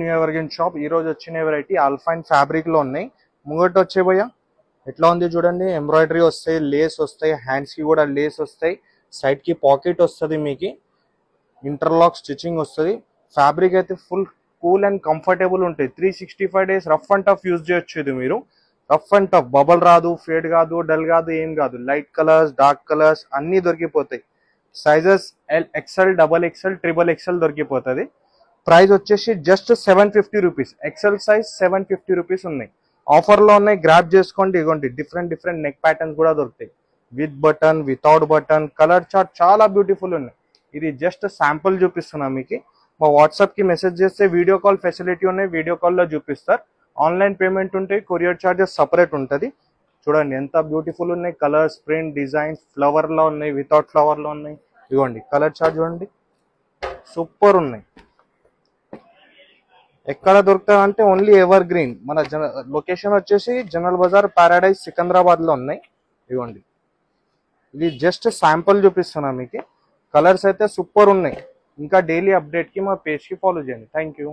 New evergreen shop. ఈ రోజు వచ్చిన వెరైటీ ఆల్ఫైన్ ఫ్యాబ్రిక్ లో ఉన్నాయి. ముంగట వచ్చే భయ్యా ఎట్లా ఉంది చూడండి. ఎంబ్రాయిడరీ వస్తాయి, లేస్ వస్తాయి, హ్యాండ్స్ కి కూడా లేస్ వస్తాయి, సైడ్ కి పాకెట్ వస్తుంది, మీకు ఇంటర్లాక్ స్టిచ్చింగ్ వస్తుంది. ఫ్యాబ్రిక్ అయితే ఫుల్ కూల్ అండ్ కంఫర్టబుల్ ఉంటాయి. 365 days rough and tough use చేయొచ్చు. ఇది మీరు రఫ్ అండ్ టఫ్, బబల్ రాదు, ఫేడ్ కాదు, డల్ కాదు, ఏం కాదు. లైట్ కలర్స్, డార్క్ కలర్స్ అన్ని దొరికిపోతాయి. సైజెస్ XL, XXL, XXL దొరికిపోతుంది. ప్రైస్ వచ్చేసి just 750 rupees. XL size 750 rupees ఉన్నాయి. ఆఫర్లో ఉన్నాయి, గ్రాప్ చేసుకోండి. ఇగోండి డిఫరెంట్ నెక్ ప్యాటర్న్స్ కూడా దొరుకుతాయి. With button, without button, colour chart చాలా బ్యూటిఫుల్ ఉన్నాయి. ఇది జస్ట్ శాంపుల్ చూపిస్తున్నా మీకు. మా వాట్సాప్కి మెసేజ్ చేస్తే వీడియో కాల్ ఫెసిలిటీ ఉన్నాయి, వీడియో కాల్లో చూపిస్తారు. ఆన్లైన్ పేమెంట్ ఉంటాయి, కొరియర్ ఛార్జెస్ సపరేట్ ఉంటుంది. చూడండి ఎంత బ్యూటిఫుల్ ఉన్నాయి. కలర్స్, ప్రింట్, డిజైన్స్ ఫ్లవర్లో ఉన్నాయి, వితౌట్ ఫ్లవర్లో ఉన్నాయి. ఇవ్వండి కలర్ చార్ట్ చూడండి, సూపర్ ఉన్నాయి. ఎక్కడ దొరుకుతుంది అంటే ఓన్లీ ఎవర్ గ్రీన్. మన లొకేషన్ వచ్చేసి జనరల్ బజార్, పారాడైజ్, సికింద్రాబాద్ లో ఉన్నాయి. ఇవ్వండి ఇది జస్ట్ శాంపుల్ చూపిస్తున్నా మీకు. కలర్స్ అయితే సూపర్ ఉన్నాయి. ఇంకా డైలీ అప్డేట్ కి మా పేజ్ కి ఫాలో చేయండి. Thank you.